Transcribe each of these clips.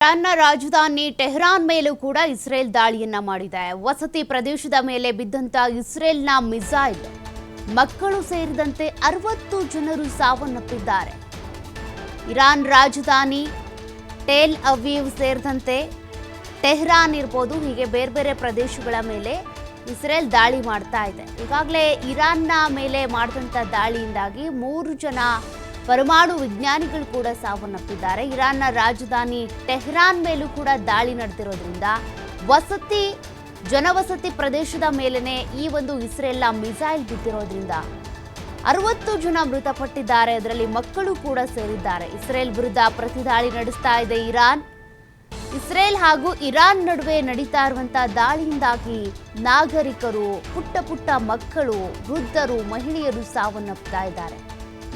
ಇರಾನ್ನ ರಾಜಧಾನಿ ಟೆಹರಾನ್ ಮೇಲೂ ಕೂಡ ಇಸ್ರೇಲ್ ದಾಳಿಯನ್ನ ಮಾಡಿದೆ. ವಸತಿ ಪ್ರದೇಶದ ಮೇಲೆ ಬಿದ್ದಂತ ಇಸ್ರೇಲ್ನ ಮಿಸೈಲ್ ಮಕ್ಕಳು ಸೇರಿದಂತೆ 60 ಜನರು ಸಾವನ್ನಪ್ಪಿದ್ದಾರೆ. ಇರಾನ್ ರಾಜಧಾನಿ ಟೆಲ್ ಅವೀವ್ ಸೇರಿದಂತೆ ಟೆಹರಾನ್ ಇರಬಹುದು, ಹೀಗೆ ಬೇರೆ ಬೇರೆ ಪ್ರದೇಶಗಳ ಮೇಲೆ ಇಸ್ರೇಲ್ ದಾಳಿ ಮಾಡ್ತಾ ಇದೆ. ಈಗಾಗಲೇ ಇರಾನ್ನ ಮೇಲೆ ಮಾಡಿದಂಥ ದಾಳಿಯಿಂದಾಗಿ 3 ಜನ ಪರಮಾಣು ವಿಜ್ಞಾನಿಗಳು ಕೂಡ ಸಾವನ್ನಪ್ಪಿದ್ದಾರೆ. ಇರಾನ್ನ ರಾಜಧಾನಿ ಟೆಹರಾನ್ ಮೇಲೂ ಕೂಡ ದಾಳಿ ನಡೆದಿರೋದ್ರಿಂದ ಜನವಸತಿ ಪ್ರದೇಶದ ಮೇಲೆನೆ ಈ ಒಂದು ಇಸ್ರೇಲ್ನ ಮಿಸೈಲ್ ಬಿದ್ದಿರೋದ್ರಿಂದ 60 ಜನ ಮೃತಪಟ್ಟಿದ್ದಾರೆ, ಅದರಲ್ಲಿ ಮಕ್ಕಳು ಕೂಡ ಸೇರಿದ್ದಾರೆ. ಇಸ್ರೇಲ್ ವಿರುದ್ಧ ಪ್ರತಿದಾಳಿ ನಡೆಸ್ತಾ ಇದೆ ಇರಾನ್. ಇಸ್ರೇಲ್ ಹಾಗೂ ಇರಾನ್ ನಡುವೆ ನಡೀತಾ ಇರುವಂತಹ ದಾಳಿಯಿಂದಾಗಿ ನಾಗರಿಕರು, ಪುಟ್ಟ ಪುಟ್ಟ ಮಕ್ಕಳು, ವೃದ್ಧರು, ಮಹಿಳೆಯರು ಸಾವನ್ನಪ್ತಾ ಇದ್ದಾರೆ.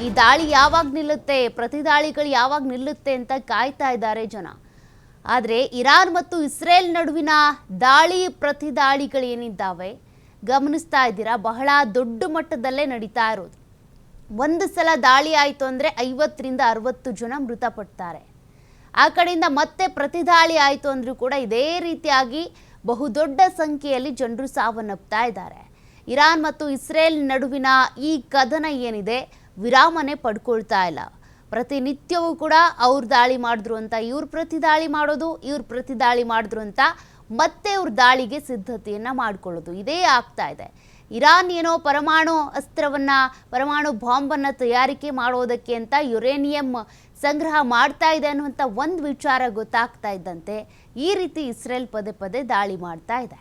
ಈ ದಾಳಿ ಯಾವಾಗ ನಿಲ್ಲುತ್ತೆ, ಪ್ರತಿದಾಳಿಗಳು ಯಾವಾಗ ನಿಲ್ಲುತ್ತೆ ಅಂತ ಕಾಯ್ತಾ ಇದ್ದಾರೆ ಜನ. ಆದರೆ ಇರಾನ್ ಮತ್ತು ಇಸ್ರೇಲ್ ನಡುವಿನ ದಾಳಿ ಪ್ರತಿದಾಳಿಗಳೇನಿದ್ದಾವೆ ಗಮನಿಸ್ತಾ ಇದ್ದೀರಾ, ಬಹಳ ದೊಡ್ಡ ಮಟ್ಟದಲ್ಲೇ ನಡೀತಾ ಇರೋದು. ಒಂದು ಸಲ ದಾಳಿ ಆಯಿತು ಅಂದರೆ 50ರಿಂದ 60 ಜನ ಮೃತಪಡ್ತಾರೆ. ಆ ಕಡೆಯಿಂದ ಮತ್ತೆ ಪ್ರತಿದಾಳಿ ಆಯಿತು ಅಂದರೂ ಕೂಡ ಇದೇ ರೀತಿಯಾಗಿ ಬಹುದೊಡ್ಡ ಸಂಖ್ಯೆಯಲ್ಲಿ ಜನರು ಸಾವನ್ನಪ್ತಾ ಇದ್ದಾರೆ. ಇರಾನ್ ಮತ್ತು ಇಸ್ರೇಲ್ ನಡುವಿನ ಈ ಕದನ ಏನಿದೆ ವಿರಾಮನೆ ಪಡ್ಕೊಳ್ತಾ ಇಲ್ಲ. ಪ್ರತಿನಿತ್ಯವೂ ಕೂಡ ಅವ್ರು ದಾಳಿ ಮಾಡಿದ್ರು ಅಂತ ಇವ್ರು ಪ್ರತಿದಾಳಿ ಮಾಡೋದು, ಇವ್ರು ಪ್ರತಿದಾಳಿ ಮಾಡಿದ್ರು ಅಂತ ಮತ್ತೆ ಅವ್ರ ದಾಳಿಗೆ ಸಿದ್ಧತೆಯನ್ನು ಮಾಡಿಕೊಳ್ಳೋದು, ಇದೇ ಆಗ್ತಾ ಇದೆ. ಇರಾನ್ ಏನೋ ಪರಮಾಣು ಬಾಂಬನ್ನು ತಯಾರಿಕೆ ಮಾಡೋದಕ್ಕೆ ಅಂತ ಯುರೇನಿಯಂ ಸಂಗ್ರಹ ಮಾಡ್ತಾ ಇದೆ ಅನ್ನುವಂಥ ಒಂದು ವಿಚಾರ ಗೊತ್ತಾಗ್ತಾ ಇದ್ದಂತೆ ಈ ರೀತಿ ಇಸ್ರೇಲ್ ಪದೇ ಪದೇ ದಾಳಿ ಮಾಡ್ತಾ ಇದೆ.